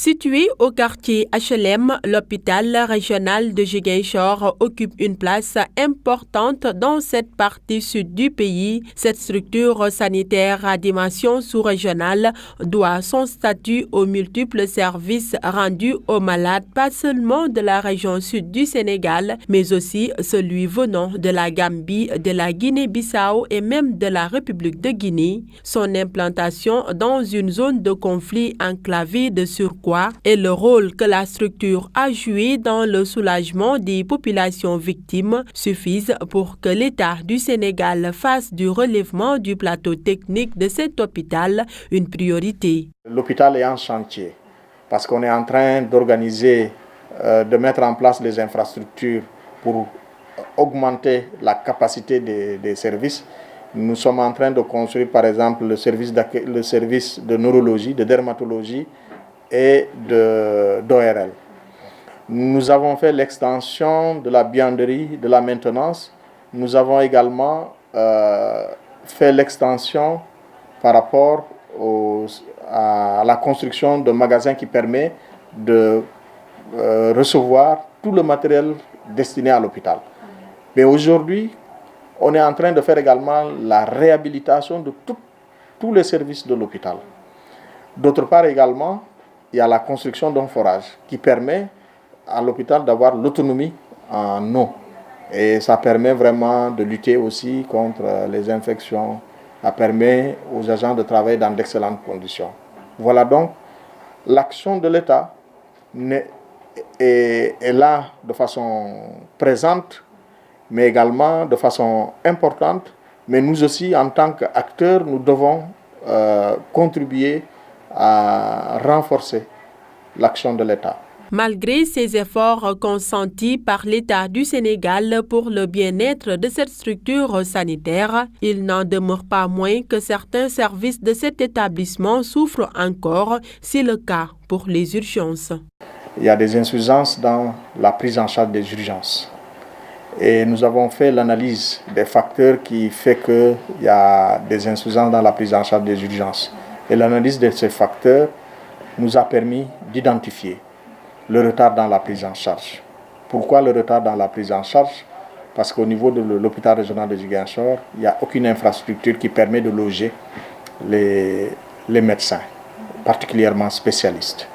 Situé au quartier HLM, l'hôpital régional de Ziguinchor occupe une place importante dans cette partie sud du pays. Cette structure sanitaire à dimension sous-régionale doit son statut aux multiples services rendus aux malades, pas seulement de la région sud du Sénégal, mais aussi celui venant de la Gambie, de la Guinée-Bissau et même de la République de Guinée. Son implantation dans une zone de conflit enclavée de surcroît et le rôle que la structure a joué dans le soulagement des populations victimes suffisent pour que l'État du Sénégal fasse du relèvement du plateau technique de cet hôpital une priorité. L'hôpital est en chantier parce qu'on est en train d'organiser, de mettre en place les infrastructures pour augmenter la capacité des services. Nous sommes en train de construire par exemple le service de neurologie, de dermatologie et d'ORL. Nous avons fait l'extension de la buanderie, de la maintenance. Nous avons également fait l'extension par rapport à la construction de magasins qui permet de recevoir tout le matériel destiné à l'hôpital. Mais aujourd'hui, on est en train de faire également la réhabilitation de tous les services de l'hôpital. D'autre part également, il y a la construction d'un forage qui permet à l'hôpital d'avoir l'autonomie en eau. Et ça permet vraiment de lutter aussi contre les infections. Ça permet aux agents de travailler dans d'excellentes conditions. Voilà donc, l'action de l'État est là de façon présente, mais également de façon importante. Mais nous aussi, en tant qu'acteurs, nous devons contribuer à renforcer l'action de l'État. Malgré ces efforts consentis par l'État du Sénégal pour le bien-être de cette structure sanitaire, il n'en demeure pas moins que certains services de cet établissement souffrent encore, c'est le cas pour les urgences. Il y a des insuffisances dans la prise en charge des urgences. Et nous avons fait l'analyse des facteurs qui font qu'il y a des insuffisances dans la prise en charge des urgences. Et l'analyse de ces facteurs nous a permis d'identifier le retard dans la prise en charge. Pourquoi le retard dans la prise en charge? Parce qu'au niveau de l'hôpital régional de Ziguinchor, il n'y a aucune infrastructure qui permet de loger les médecins, particulièrement spécialistes.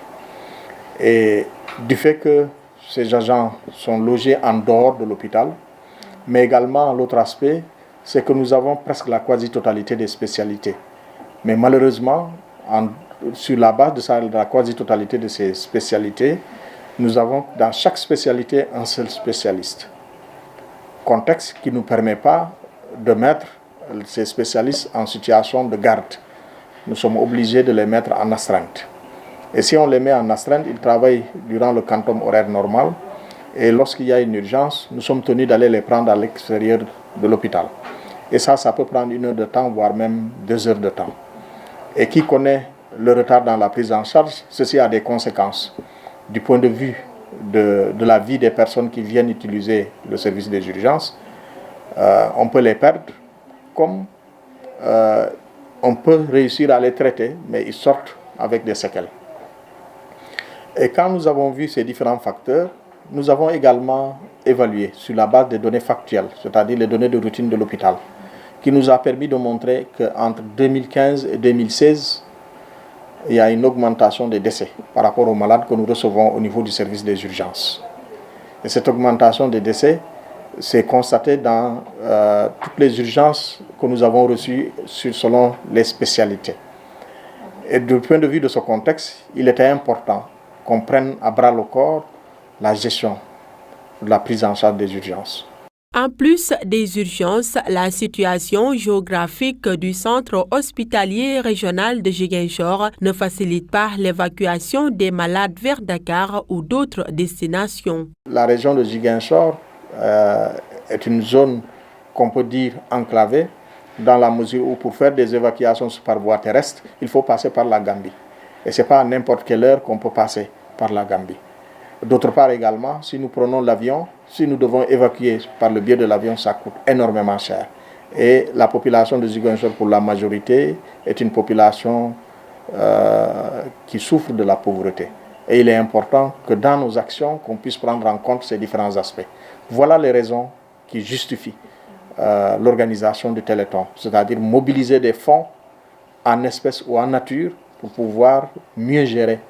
Et du fait que ces agents sont logés en dehors de l'hôpital, mais également l'autre aspect, c'est que nous avons presque la quasi-totalité des spécialités. Mais malheureusement, sur la base de la quasi-totalité de ces spécialités, nous avons dans chaque spécialité un seul spécialiste. Contexte qui ne nous permet pas de mettre ces spécialistes en situation de garde. Nous sommes obligés de les mettre en astreinte. Et si on les met en astreinte, ils travaillent durant le quantum horaire normal. Et lorsqu'il y a une urgence, nous sommes tenus d'aller les prendre à l'extérieur de l'hôpital. Et ça peut prendre 1 heure de temps, voire même 2 heures de temps. Et qui connaît le retard dans la prise en charge, ceci a des conséquences du point de vue de la vie des personnes qui viennent utiliser le service des urgences. On peut les perdre, comme on peut réussir à les traiter, mais ils sortent avec des séquelles. Et quand nous avons vu ces différents facteurs, nous avons également évalué sur la base des données factuelles, c'est-à-dire les données de routine de l'hôpital, qui nous a permis de montrer qu'entre 2015 et 2016, il y a une augmentation des décès par rapport aux malades que nous recevons au niveau du service des urgences. Et cette augmentation des décès s'est constatée dans toutes les urgences que nous avons reçues selon les spécialités. Et du point de vue de ce contexte, il était important qu'on prenne à bras le corps la gestion de la prise en charge des urgences. En plus des urgences, la situation géographique du centre hospitalier régional de Ziguinchor ne facilite pas l'évacuation des malades vers Dakar ou d'autres destinations. La région de Ziguinchor est une zone qu'on peut dire enclavée, dans la mesure où pour faire des évacuations par voie terrestre, il faut passer par la Gambie. Et ce n'est pas à n'importe quelle heure qu'on peut passer par la Gambie. D'autre part également, si nous prenons l'avion, si nous devons évacuer par le biais de l'avion, ça coûte énormément cher. Et la population de Ziguinchor, pour la majorité, est une population qui souffre de la pauvreté. Et il est important que dans nos actions, qu'on puisse prendre en compte ces différents aspects. Voilà les raisons qui justifient l'organisation du Téléthon, c'est-à-dire mobiliser des fonds en espèces ou en nature pour pouvoir mieux gérer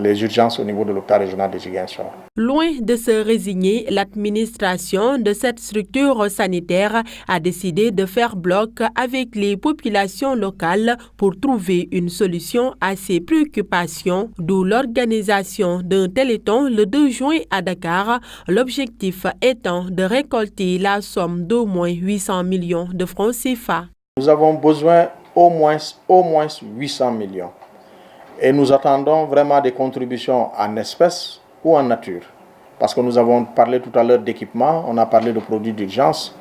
les urgences au niveau de l'hôpital régional de Ziguinchor. Loin de se résigner, l'administration de cette structure sanitaire a décidé de faire bloc avec les populations locales pour trouver une solution à ces préoccupations, d'où l'organisation d'un téléthon le 2 juin à Dakar, l'objectif étant de récolter la somme d'au moins 800 millions de francs CFA. Nous avons besoin au moins 800 millions. Et nous attendons vraiment des contributions en espèces ou en nature. Parce que nous avons parlé tout à l'heure d'équipement, on a parlé de produits d'urgence.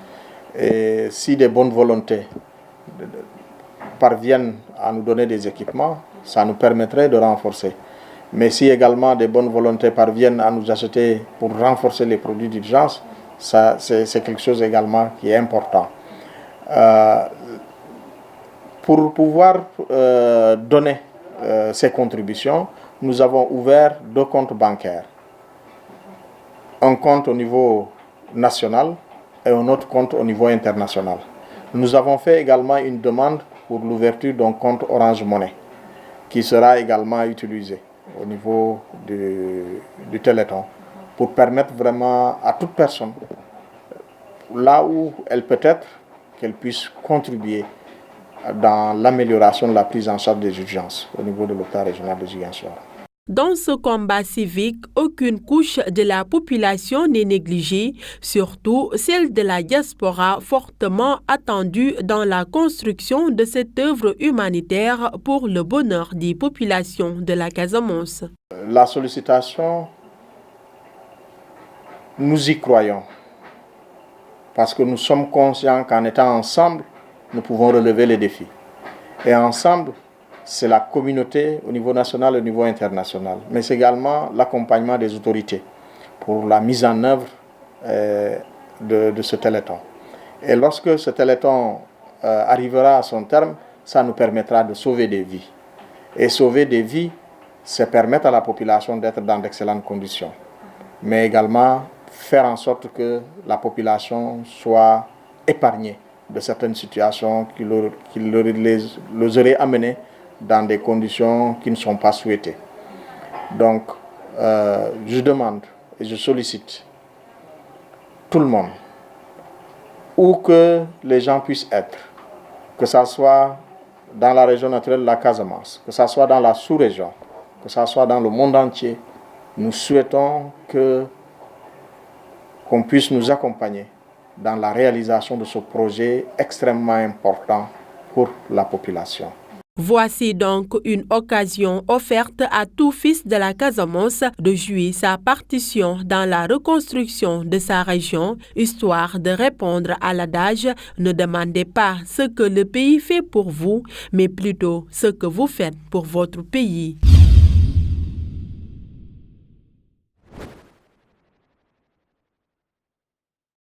Et si des bonnes volontés parviennent à nous donner des équipements, ça nous permettrait de renforcer. Mais si également des bonnes volontés parviennent à nous acheter pour renforcer les produits d'urgence, c'est quelque chose également qui est important. Pour pouvoir donner ces contributions, nous avons ouvert 2 comptes bancaires. Un compte au niveau national et un autre compte au niveau international. Nous avons fait également une demande pour l'ouverture d'un compte Orange Money qui sera également utilisé au niveau du Téléthon pour permettre vraiment à toute personne, là où elle peut être, qu'elle puisse contribuer dans l'amélioration de la prise en charge des urgences au niveau de l'hôpital régional de Ziguinchor. Dans ce combat civique, aucune couche de la population n'est négligée, surtout celle de la diaspora fortement attendue dans la construction de cette œuvre humanitaire pour le bonheur des populations de la Casamance. La sollicitation, nous y croyons, parce que nous sommes conscients qu'en étant ensemble, nous pouvons relever les défis. Et ensemble, c'est la communauté au niveau national et au niveau international. Mais c'est également l'accompagnement des autorités pour la mise en œuvre de ce Téléthon. Et lorsque ce Téléthon arrivera à son terme, ça nous permettra de sauver des vies. Et sauver des vies, c'est permettre à la population d'être dans d'excellentes conditions. Mais également faire en sorte que la population soit épargnée de certaines situations qui les auraient amenés dans des conditions qui ne sont pas souhaitées. Donc, je demande et je sollicite tout le monde, où que les gens puissent être, que ce soit dans la région naturelle de la Casamance, que ce soit dans la sous-région, que ce soit dans le monde entier, nous souhaitons qu'on puisse nous accompagner dans la réalisation de ce projet extrêmement important pour la population. Voici donc une occasion offerte à tout fils de la Casamance de jouer sa partition dans la reconstruction de sa région, histoire de répondre à l'adage « Ne demandez pas ce que le pays fait pour vous, mais plutôt ce que vous faites pour votre pays ».